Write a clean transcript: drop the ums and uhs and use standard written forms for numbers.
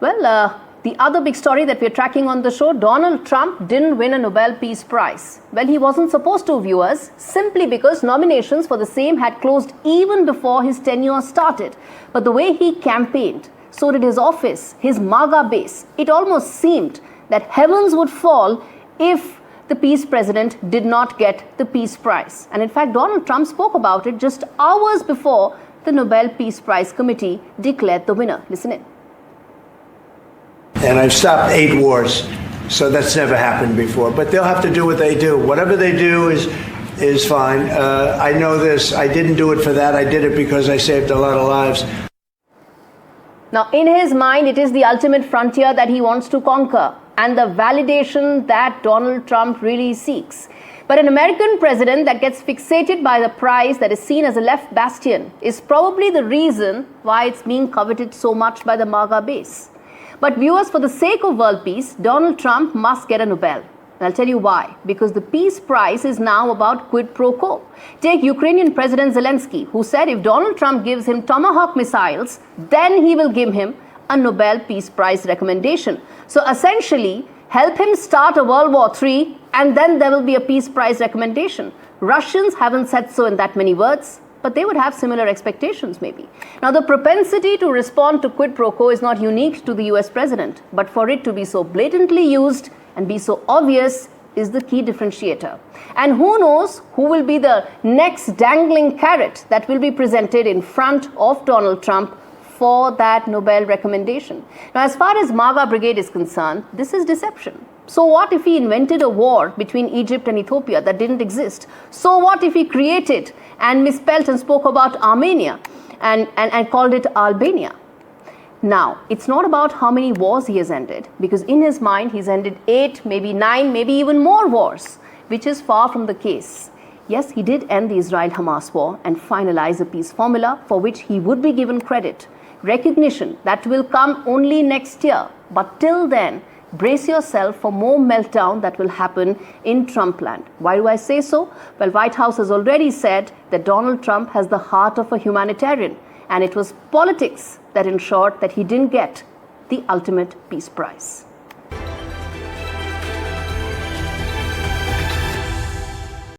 Well, the other big story that we're tracking on the show, Donald Trump didn't win a Nobel Peace Prize. Well, he wasn't supposed to, viewers, simply because nominations for the same had closed even before his tenure started. But the way he campaigned, so did his office, his MAGA base. It almost seemed that heavens would fall if the peace president did not get the Peace Prize. And in fact, Donald Trump spoke about it just hours before the Nobel Peace Prize Committee declared the winner. Listen in. And I've stopped 8 wars, so that's never happened before. But they'll have to do what they do. Whatever they do is fine. I know this. I didn't do it for that. I did it because I saved a lot of lives. Now, in his mind, it is the ultimate frontier that he wants to conquer and the validation that Donald Trump really seeks. But an American president that gets fixated by the prize that is seen as a left bastion is probably the reason why it's being coveted so much by the MAGA base. But viewers, for the sake of world peace, Donald Trump must get a Nobel. And I'll tell you why. Because the Peace Prize is now about quid pro quo. Take Ukrainian President Zelensky, who said if Donald Trump gives him Tomahawk missiles, then he will give him a Nobel Peace Prize recommendation. So essentially, help him start a World War III, and then there will be a Peace Prize recommendation. Russians haven't said so in that many words, but they would have similar expectations maybe. Now, the propensity to respond to quid pro quo is not unique to the US president, but for it to be so blatantly used and be so obvious is the key differentiator. And who knows who will be the next dangling carrot that will be presented in front of Donald Trump for that Nobel recommendation. Now, as far as MAGA Brigade is concerned, this is deception. So what if he invented a war between Egypt and Ethiopia that didn't exist? So what if he created and misspelled and spoke about Armenia and called it Albania? Now, it's not about how many wars he has ended, because in his mind he's ended 8, maybe 9, maybe even more wars, which is far from the case. Yes, he did end the Israel-Hamas war and finalize a peace formula for which he would be given credit. Recognition that will come only next year. But till then, brace yourself for more meltdown that will happen in Trumpland. Why do I say so? Well, White House has already said that Donald Trump has the heart of a humanitarian, and it was politics that ensured that he didn't get the ultimate peace prize.